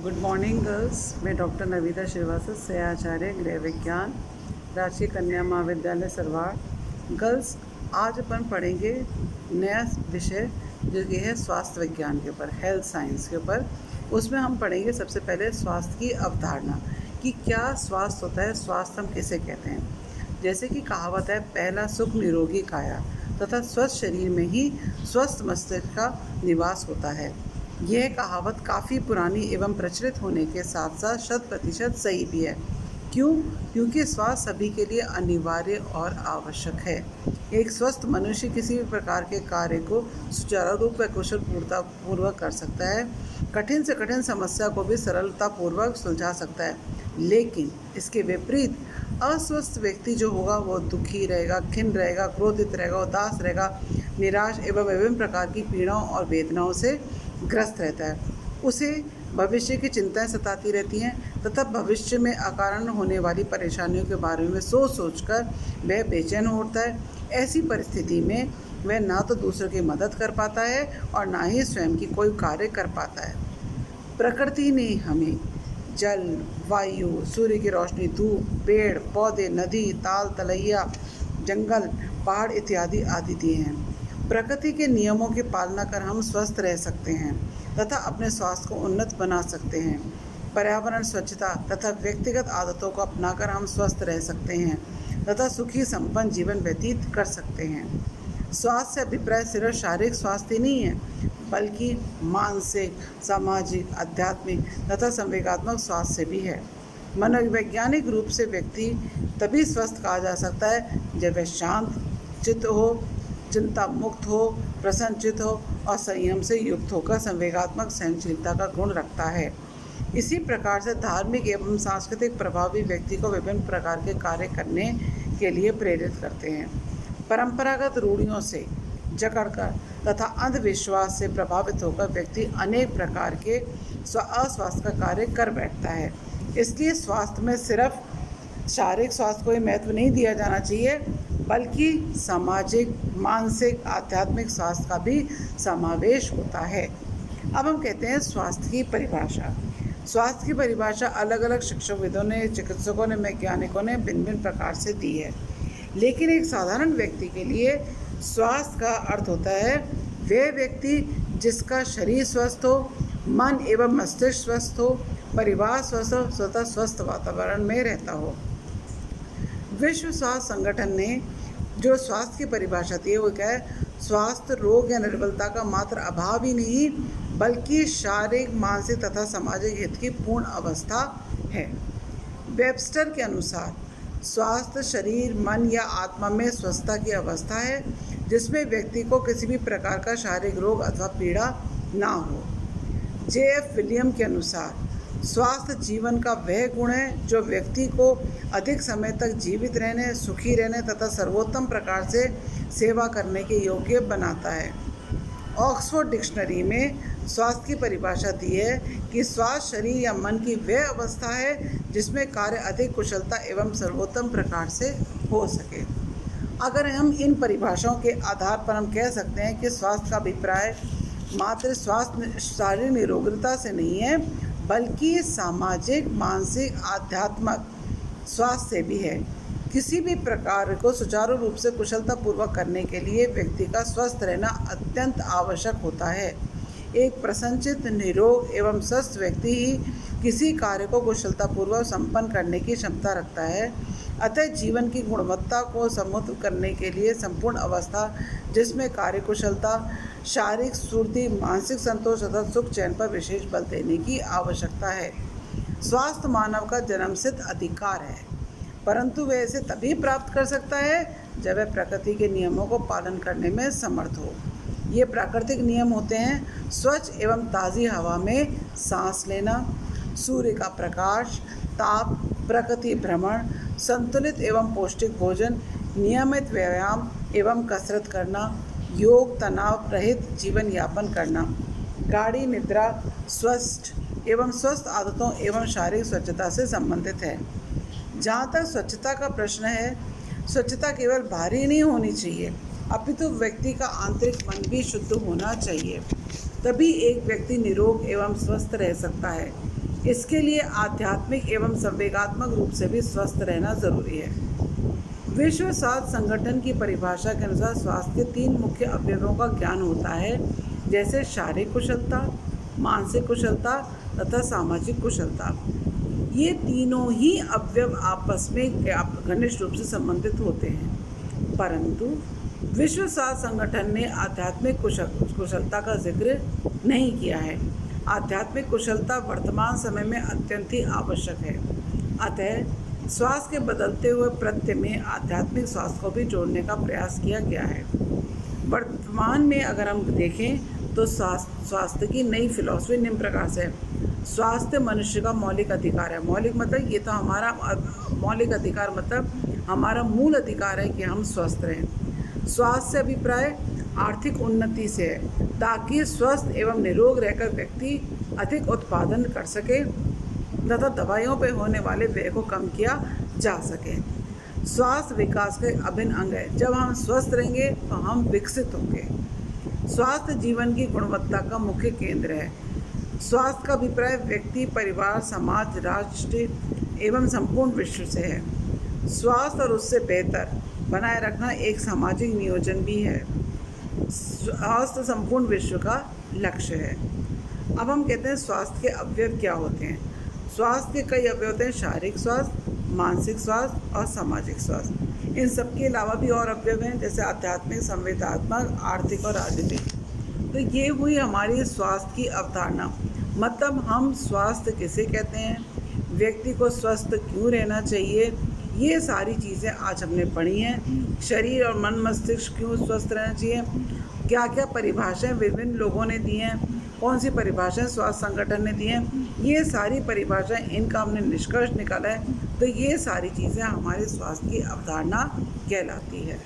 Good morning girls. मैं doctor Navita Srivastava, सहआचार्य गृह विज्ञान, राजकीय कन्या महाविद्यालय सरवाड़। गर्ल्स, आज अपन पढ़ेंगे नया विषय जो कि है स्वास्थ्य विज्ञान के ऊपर, हेल्थ साइंस के ऊपर। उसमें हम पढ़ेंगे सबसे पहले स्वास्थ्य की अवधारणा कि क्या स्वास्थ्य होता है, स्वास्थ्य हम किसे कहते हैं। जैसे कि कहावत है, पहला सुख निरोगी काया, तथा स्वस्थ शरीर में ही स्वस्थ मस्तिष्क का निवास होता है। यह कहावत काफ़ी पुरानी एवं प्रचलित होने के साथ साथ 100% सही भी है। क्यों? क्योंकि स्वास्थ्य सभी के लिए अनिवार्य और आवश्यक है। एक स्वस्थ मनुष्य किसी भी प्रकार के कार्य को सुचारू रूप व कुशल पूर्वक कर सकता है, कठिन से कठिन समस्या को भी सरलतापूर्वक सुलझा सकता है। लेकिन इसके विपरीत अस्वस्थ व्यक्ति जो होगा वो दुखी रहेगा, खिन्न रहेगा, क्रोधित रहेगा, उदास रहेगा, निराश एवं विभिन्न प्रकार की पीड़ाओं और वेदनाओं से ग्रस्त रहता है। उसे भविष्य की चिंताएं सताती रहती हैं तथा भविष्य में अकारण होने वाली परेशानियों के बारे में सोच सोचकर वह बेचैन होता है। ऐसी परिस्थिति में वह ना तो दूसरों की मदद कर पाता है और ना ही स्वयं की कोई कार्य कर पाता है। प्रकृति ने हमें जल, वायु, सूर्य की रोशनी, धूप, पेड़ पौधे, नदी, ताल तलैया, जंगल, पहाड़ इत्यादि आदि दिए हैं। प्रकृति के नियमों की पालना कर हम स्वस्थ रह सकते हैं तथा अपने स्वास्थ्य को उन्नत बना सकते हैं। पर्यावरण स्वच्छता तथा व्यक्तिगत आदतों को अपनाकर हम स्वस्थ रह सकते हैं तथा सुखी संपन्न जीवन व्यतीत कर सकते हैं। स्वास्थ्य से अभिप्राय सिर्फ शारीरिक स्वास्थ्य नहीं है, बल्कि मानसिक, सामाजिक, आध्यात्मिक तथा संवेगात्मक स्वास्थ्य से भी है। मनोवैज्ञानिक रूप से व्यक्ति तभी स्वस्थ कहा जा सकता है जब वह शांत चित्त हो, चिंता मुक्त हो, प्रसन्नचित्त हो और संयम से युक्त होकर संवेगात्मक सहनशीलता का गुण रखता है। इसी प्रकार से धार्मिक एवं सांस्कृतिक प्रभाव भी व्यक्ति को विभिन्न प्रकार के कार्य करने के लिए प्रेरित करते हैं। परंपरागत रूढ़ियों से जकड़कर तथा अंधविश्वास से प्रभावित होकर व्यक्ति अनेक प्रकार के अस्वास्थ्य का कार्य कर बैठता है। इसलिए स्वास्थ्य में सिर्फ शारीरिक स्वास्थ्य को ही महत्व नहीं दिया जाना चाहिए, बल्कि सामाजिक, मानसिक, आध्यात्मिक स्वास्थ्य का भी समावेश होता है। अब हम कहते हैं स्वास्थ्य की परिभाषा। स्वास्थ्य की परिभाषा अलग अलग शिक्षाविदों ने, चिकित्सकों ने, वैज्ञानिकों ने भिन्न भिन्न प्रकार से दी है। लेकिन एक साधारण व्यक्ति के लिए स्वास्थ्य का अर्थ होता है वह व्यक्ति जिसका शरीर स्वस्थ हो, मन एवं मस्तिष्क स्वस्थ हो, परिवार स्वस्थ हो, स्वतः स्वस्थ वातावरण में रहता हो। विश्व स्वास्थ्य संगठन ने जो स्वास्थ्य की परिभाषा दी है वो क्या है? स्वास्थ्य रोग या निर्बलता का मात्र अभाव ही नहीं, बल्कि शारीरिक, मानसिक तथा सामाजिक हित की पूर्ण अवस्था है। वेबस्टर के अनुसार स्वास्थ्य शरीर, मन या आत्मा में स्वस्थता की अवस्था है जिसमें व्यक्ति को किसी भी प्रकार का शारीरिक रोग अथवा पीड़ा ना हो। J.F. विलियम के अनुसार स्वास्थ्य जीवन का वह गुण है जो व्यक्ति को अधिक समय तक जीवित रहने, सुखी रहने तथा सर्वोत्तम प्रकार से सेवा करने के योग्य बनाता है। ऑक्सफोर्ड डिक्शनरी में स्वास्थ्य की परिभाषा दी है कि स्वास्थ्य शरीर या मन की वह अवस्था है जिसमें कार्य अधिक कुशलता एवं सर्वोत्तम प्रकार से हो सके। अगर हम इन परिभाषाओं के आधार पर हम कह सकते हैं कि स्वास्थ्य का अभिप्राय मात्र स्वास्थ्य शारीरिक निरोगता से नहीं है, बल्कि सामाजिक, मानसिक, आध्यात्मिक स्वास्थ्य से भी है। किसी भी प्रकार को सुचारू रूप से कुशलतापूर्वक करने के लिए व्यक्ति का स्वस्थ रहना अत्यंत आवश्यक होता है। एक प्रसन्नचित्त, निरोग एवं स्वस्थ व्यक्ति ही किसी कार्य को कुशलतापूर्वक संपन्न करने की क्षमता रखता है। अतः जीवन की गुणवत्ता को समृद्ध करने के लिए संपूर्ण अवस्था जिसमें कार्य कुशलता, शारीरिक स्फूर्ति, मानसिक संतोष तथा सुख चैन पर विशेष बल देने की आवश्यकता है। स्वास्थ्य मानव का जन्मसिद्ध अधिकार है, परंतु वह इसे तभी प्राप्त कर सकता है जब वह प्रकृति के नियमों को पालन करने में समर्थ हो। ये प्राकृतिक नियम होते हैं स्वच्छ एवं ताज़ी हवा में सांस लेना, सूर्य का प्रकाश, ताप, प्रकृति भ्रमण, संतुलित एवं पौष्टिक भोजन, नियमित व्यायाम एवं कसरत करना, योग, तनाव रहित जीवन यापन करना, गाढ़ी निद्रा, स्वस्थ आदतों एवं शारीरिक स्वच्छता से संबंधित है। जहाँ तक स्वच्छता का प्रश्न है, स्वच्छता केवल बाहरी नहीं होनी चाहिए, अपितु व्यक्ति का आंतरिक मन भी शुद्ध होना चाहिए। तभी एक व्यक्ति निरोग एवं स्वस्थ रह सकता है। इसके लिए आध्यात्मिक एवं संवेगात्मक रूप से भी स्वस्थ रहना जरूरी है। विश्व स्वास्थ्य संगठन की परिभाषा के अनुसार स्वास्थ्य के 3 मुख्य अवयवों का ज्ञान होता है, जैसे शारीरिक कुशलता, मानसिक कुशलता तथा सामाजिक कुशलता। ये तीनों ही अवयव आपस में घनिष्ठ रूप से संबंधित होते हैं, परंतु विश्व स्वास्थ्य संगठन ने आध्यात्मिक कुशलता का जिक्र नहीं किया है। आध्यात्मिक कुशलता वर्तमान समय में अत्यंत ही आवश्यक है। अतः स्वास्थ्य के बदलते हुए प्रत्यय में आध्यात्मिक स्वास्थ्य को भी जोड़ने का प्रयास किया गया है। वर्तमान में अगर हम देखें तो स्वास्थ्य की नई फिलॉसफी निम्न प्रकार से है। स्वास्थ्य मनुष्य का मौलिक अधिकार है। मौलिक मतलब ये तो हमारा मौलिक अधिकार मतलब हमारा मूल अधिकार है कि हम स्वस्थ रहें। स्वास्थ्य अभिप्राय आर्थिक उन्नति से है, ताकि स्वस्थ एवं निरोग रहकर व्यक्ति अधिक उत्पादन कर सके तथा दवाइयों पर होने वाले व्यय को कम किया जा सके। स्वास्थ्य विकास का अभिन्न अंग है। जब हम स्वस्थ रहेंगे तो हम विकसित होंगे। स्वास्थ्य जीवन की गुणवत्ता का मुख्य केंद्र है। स्वास्थ्य का अभिप्राय व्यक्ति, परिवार, समाज, राष्ट्र एवं संपूर्ण विश्व से है। स्वास्थ्य और उससे बेहतर बनाए रखना एक सामाजिक नियोजन भी है। स्वास्थ्य संपूर्ण विश्व का लक्ष्य है। अब हम कहते हैं स्वास्थ्य के अवयव क्या होते हैं। स्वास्थ्य के कई अवयव होते हैं, शारीरिक स्वास्थ्य, मानसिक स्वास्थ्य और सामाजिक स्वास्थ्य। इन सब के अलावा भी और अवयव हैं, जैसे आध्यात्मिक, संवेदनात्मक, आर्थिक और राजनीतिक। तो ये हुई हमारी स्वास्थ्य की अवधारणा। मतलब हम स्वास्थ्य किसे कहते हैं, व्यक्ति को स्वस्थ क्यों रहना चाहिए, ये सारी चीज़ें आज हमने पढ़ी हैं। शरीर और मन मस्तिष्क क्यों स्वस्थ रहना चाहिए, क्या क्या परिभाषाएं विभिन्न लोगों ने दी हैं, कौन सी परिभाषाएं स्वास्थ्य संगठन ने दी हैं, ये सारी परिभाषाएं, इनका हमने निष्कर्ष निकाला है। तो ये सारी चीज़ें हमारे स्वास्थ्य की अवधारणा कहलाती है।